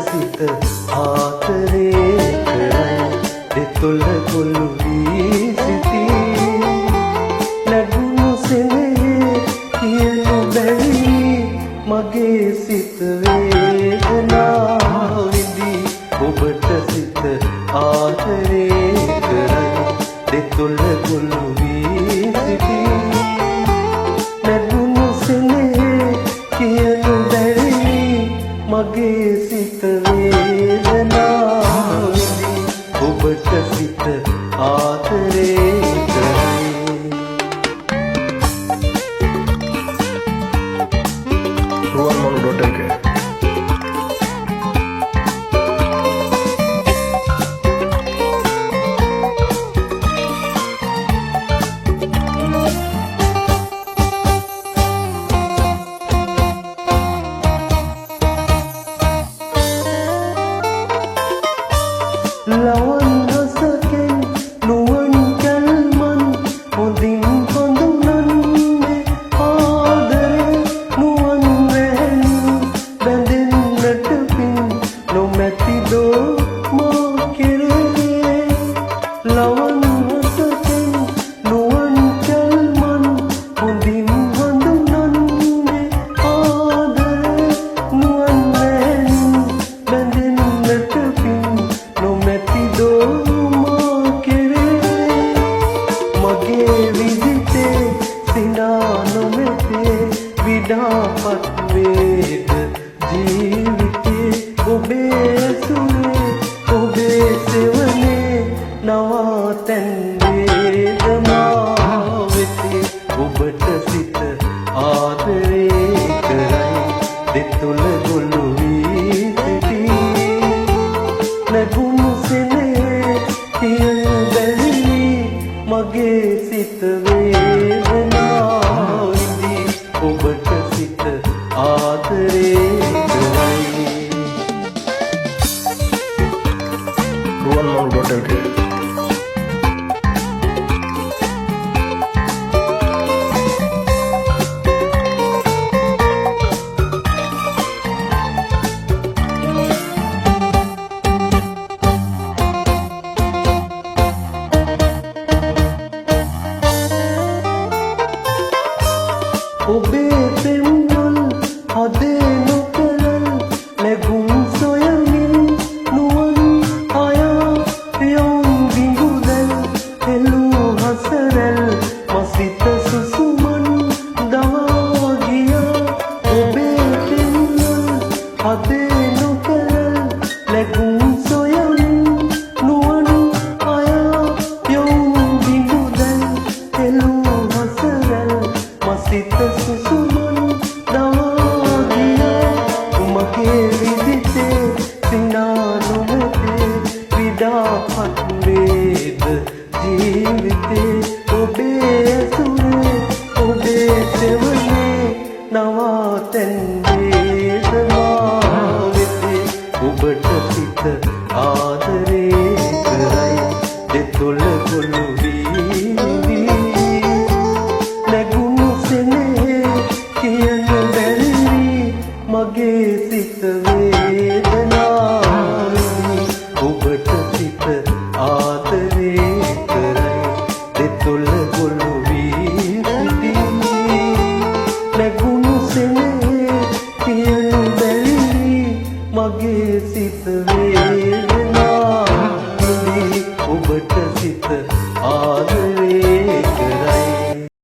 සිත ආතරේ කරයි දෙතොල ගොළු වී සිටී නැගුණු සෙනෙහේ කියනු බැරි මගේ සිත වේදනා විඳී ඔබට සිත ආතරේ කරයි දෙතොල ගොළු වී සිටී නැගුණු සෙනෙහේ කියනු බැරි මගේ සිත වේදනා විඳී ඔබට සිත ආදරේ කරයි ruanmanu.lk ලවන් රසකෙන් නුවන් කල්මන් හොඳින් හඳුනන්නේ ආදරේ නුවන් වැහෙනු බැඳෙන්නට පින් නොමැතිදෝ මා කෙරේ ලවන් රසකෙන් නුවන් කල්මන් හොඳින් හඳුනන්නේ ආදරේ නුවන් වැහෙනු බැඳෙන්නට පින් නොමැතිදෝ මා කෙරේ මගේ විදිතේ සිනා නොමැතේ විඩාපත් වේද ජීවිතේ ඔබේ ඇසුරේ ඔබේ සෙවනේ නවාතැන් වේද මා වෙතේ ඔබට සිත ආදරේ කරයි දෙතොල ගොළු වී සිටී නැගුණු සෙනෙහේ කියනු බැරි මගේ සිත වේදනා විඳී ඔබට සිත ආදරේ කරයි ruanmanu.lk ඔබේ පෙම්වල් හදේ නොකරල් නැගුම් සොයමින් නුවන් අයා යොන් බිඟුදැල් හෙළූ හසරැල් මසිත සුසුමන් දවා ගියා ඔබේ පෙම්වල් හදේ නොකරල් නැගුම් සොයමින් නුවන් අයා යොන් බිඟුදැල් හෙළූ හසරැල් මසිත සුසුමන් දවා ගියා මගේ විදිතේ සිනා නොමැතේ විඩාපත් වේද ජීවිතේ ඔබේ ඇසුරේ ඔබේ සෙවනේ නවාතැන් වේද මා වෙතේ ඔබට සිත ආදරේ කරයි දෙතොල ගොළු වී නැගුණු සෙනෙහේ කියනු බැරි මගේ සිත වේදනා විඳී ඔබට සිත ආදරේ කරයි දෙතොල ගොළු වී සිටී නැගුණු සෙනෙහේ කියනු බැරි මගේ සිත වේදනා විඳී ඔබට සිත ආදරේ